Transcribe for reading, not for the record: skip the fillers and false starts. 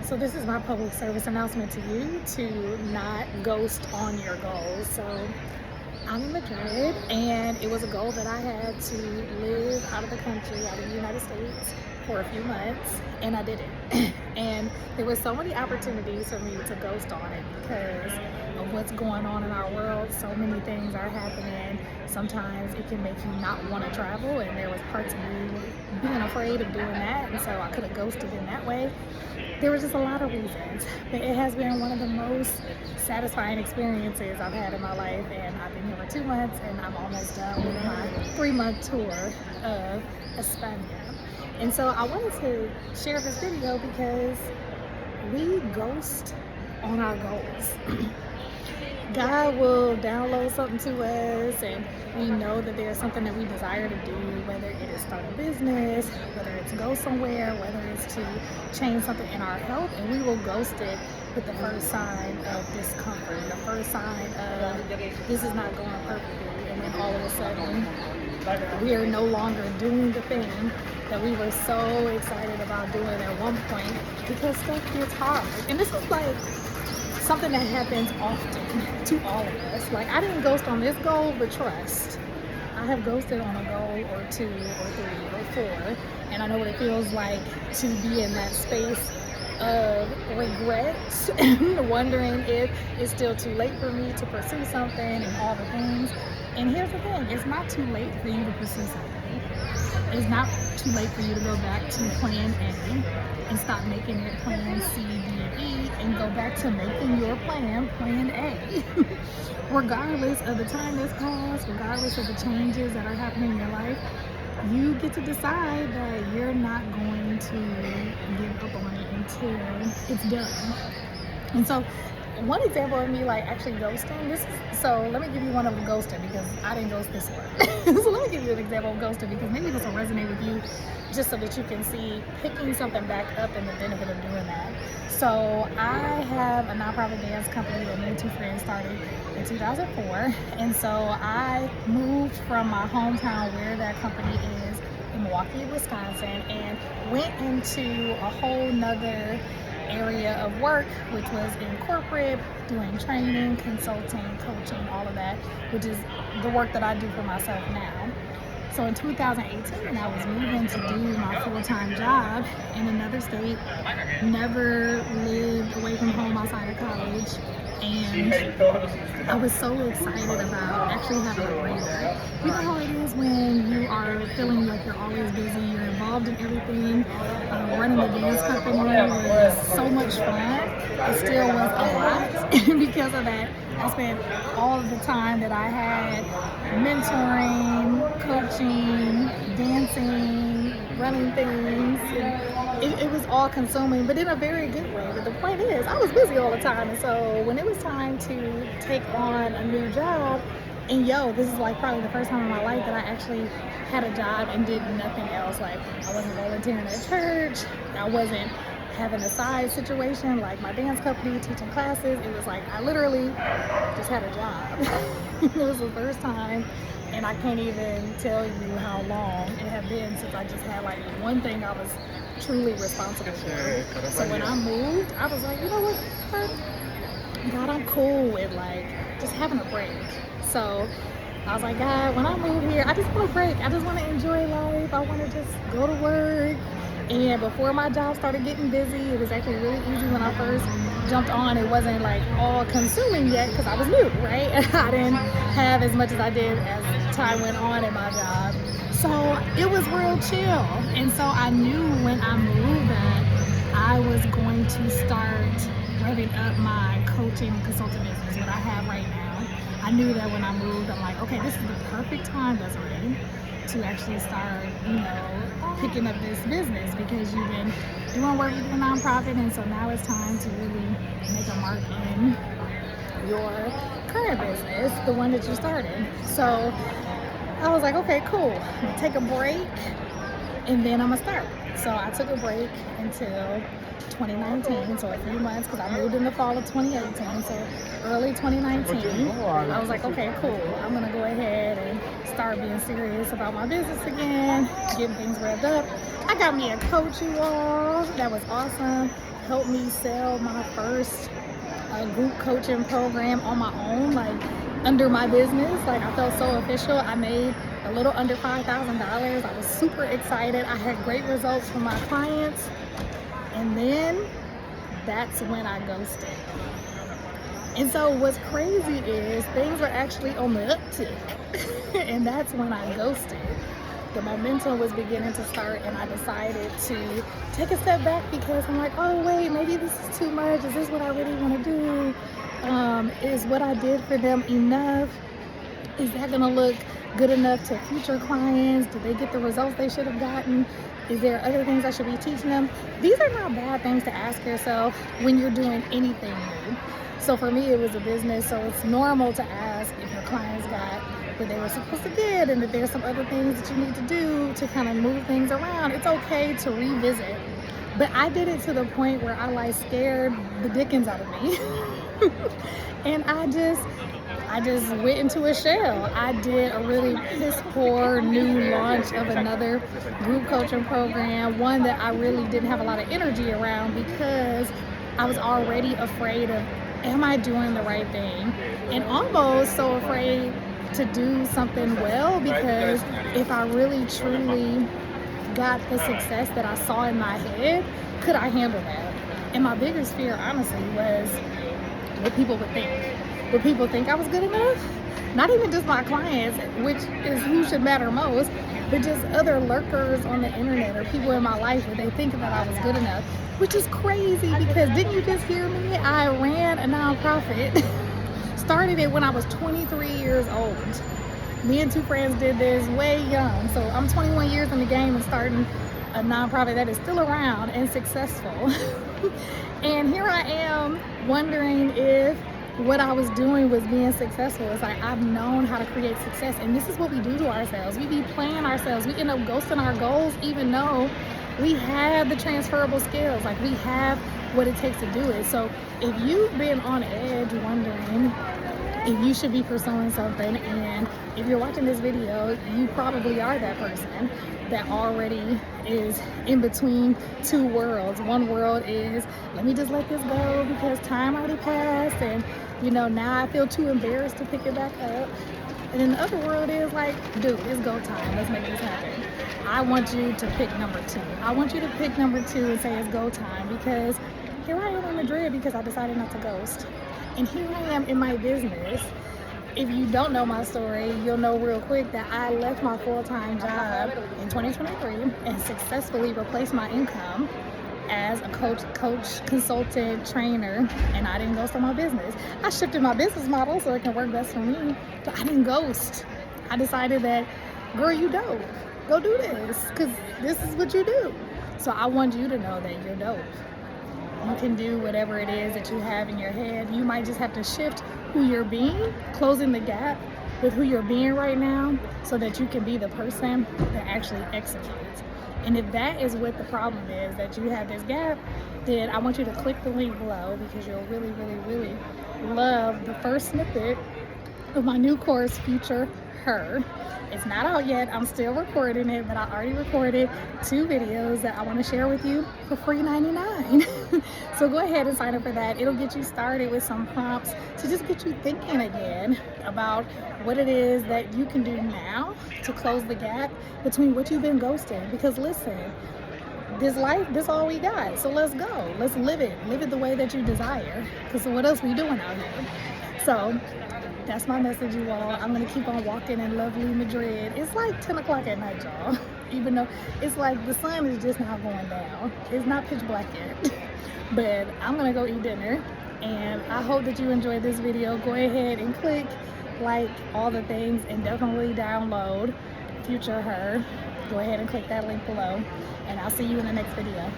So this is my public service announcement to you to not ghost on your goals. So I'm in Madrid, and it was a goal that I had to live out of the country, out of the United States, for a few months, and I did it. And there were so many opportunities for me to ghost on it because of what's going on in our world. So many things are happening. Sometimes it can make you not want to travel, and there was parts of me being afraid of doing that, and so I could have ghosted in that way. There were just a lot of reasons, but it has been one of the most satisfying experiences I've had in my life, and I've been here for 2 months, and I'm almost done with my 3-month tour of España. And so I wanted to share this video because we ghost on our goals. God will download something to us, and we know that there's something that we desire to do, whether it is start a business, whether it's go somewhere, whether it's to change something in our health, and we will ghost it with the first sign of discomfort, the first sign of this is not going perfectly, and then all of a sudden we are no longer doing the thing that we were so excited about doing at one point because stuff gets hard. And this is like something that happens often to all of us. Like, I didn't ghost on this goal, but trust, I have ghosted on a goal or 2 or 3 or 4, and I know what it feels like to be in that space of regret, wondering if it's still too late for me to pursue something and all the things. And here's the thing, it's not too late for you to pursue something. It's not too late for you to go back to plan A and stop making it plan C, D, E, and go back to making your plan A. Regardless of the time that's passed, regardless of the changes that are happening in your life, you get to decide that you're not going to give up on it until it's done. And so one example of me like actually ghosting, so let me give you one of the ghosting because I didn't ghost this one. So let me give you an example of ghosting because maybe this will resonate with you just so that you can see picking something back up and the benefit of doing that. So I have a nonprofit dance company that me and 2 friends started in 2004. And so I moved from my hometown where that company is in Milwaukee, Wisconsin, and went into a whole nother area of work, which was in corporate, doing training, consulting, coaching, all of that, which is the work that I do for myself now. So in 2018, I was moving to do my full-time job in another state, never lived away from home outside of college, and I was so excited about actually having a breather. You know how it is when you are feeling like you're always busy, you're involved in everything. Running the dance company was so much fun. It still was a lot. Because of that, I spent all of the time that I had mentoring, coaching, dancing, running things. It was all consuming, but in a very good way. But the point is, I was busy all the time. And so when it was time to take on a new job, and this is like probably the first time in my life that I actually had a job and did nothing else. Like, I wasn't volunteering at church, I wasn't having a side situation like my dance company, teaching classes. It was like I literally just had a job. It was the first time, and I can't even tell you how long it had been since I just had like one thing I was truly responsible for. So when I moved, I was like, you know what, God, I'm cool with like just having a break. So I was like, God, when I move here, I just want a break. I just want to enjoy life. I want to just go to work. And before my job started getting busy, it was actually really easy when I first jumped on. It wasn't like all consuming yet because I was new, right? I didn't have as much as I did as time went on in my job. So it was real chill. And so I knew when I moved that I was going to start revving up my coaching and consulting business, what I have right now. I knew that when I moved, I'm like, okay, this is the perfect time, Desiree, to actually start, picking up this business because you've been doing work with your nonprofit, and so now it's time to really make a mark in your current business, the one that you started. So I was like, okay, cool. I'm gonna take a break and then I'm gonna start. So I took a break until 2019, so a few months, because I moved in the fall of 2018, so early 2019, I was like, okay, cool, I'm gonna go ahead and start being serious about my business again, getting things revved up. I got me a coach, you all. That was awesome. Helped me sell my first group coaching program on my own, like under my business. Like, I felt so official. I made a little under $5,000. I was super excited. I had great results from my clients. And then that's when I ghosted. And so what's crazy is things were actually on the uptick. And that's when I ghosted. The momentum was beginning to start, and I decided to take a step back because I'm like, oh wait, maybe this is too much. Is this what I really want to do? Is what I did for them enough? Is that gonna look good enough to future clients? Do they get the results they should have gotten? Is there other things I should be teaching them? These are not bad things to ask yourself when you're doing anything new. So for me, it was a business, so it's normal to ask if your clients got what they were supposed to get, and if there's some other things that you need to do to kind of move things around. It's okay to revisit. But I did it to the point where I like scared the dickens out of me. And I just went into a shell. I did a really piss poor new launch of another group coaching program, one that I really didn't have a lot of energy around because I was already afraid of, am I doing the right thing? And almost so afraid to do something well, because if I really truly got the success that I saw in my head, could I handle that? And my biggest fear, honestly, was what people would think. Would people think I was good enough? Not even just my clients, which is who should matter most, but just other lurkers on the internet or people in my life, would they think that I was good enough? Which is crazy, because didn't you just hear me? I ran a nonprofit. Started it when I was 23 years old. Me and two friends did this way young. So I'm 21 years in the game and starting a nonprofit that is still around and successful. And here I am wondering if what I was doing was being successful. It's like, I've known how to create success, and this is what we do to ourselves. We be playing ourselves. We end up ghosting our goals, even though we have the transferable skills. Like, we have what it takes to do it. So if you've been on edge wondering if you should be pursuing something, and if you're watching this video, you probably are that person that already is in between two worlds. One world is, let me just let this go because time already passed, and now I feel too embarrassed to pick it back up. And then the other world is like, dude, it's go time, let's make this happen. I want you to pick number two. I want you to pick number two and say it's go time, because here I am in Madrid because I decided not to ghost. And here I am in my business. If you don't know my story, you'll know real quick that I left my full-time job in 2023 and successfully replaced my income as a coach, consultant, trainer, and I didn't ghost on my business. I shifted my business model so it can work best for me, but I didn't ghost. I decided that, girl, you dope. Go do this, because this is what you do. So I want you to know that you're dope. You can do whatever it is that you have in your head. You might just have to shift who you're being, closing the gap with who you're being right now, so that you can be the person that actually executes. And if that is what the problem is, that you have this gap, then I want you to click the link below, because you'll really, really, really love the first snippet of my new course, Future Her. It's not out yet. I'm still recording it, but I already recorded 2 videos that I want to share with you for free 99. So go ahead and sign up for that. It'll get you started with some prompts to just get you thinking again about what it is that you can do now to close the gap between what you've been ghosting. Because listen, this life, this all we got. So let's go. Let's live it. Live it the way that you desire. Because what else we doing out here? So that's my message, you all. I'm going to keep on walking in lovely Madrid. It's like 10 o'clock at night, y'all. Even though it's like the sun is just now going down. It's not pitch black yet. But I'm going to go eat dinner. And I hope that you enjoyed this video. Go ahead and click like all the things, and definitely download Future Her. Go ahead and click that link below. And I'll see you in the next video.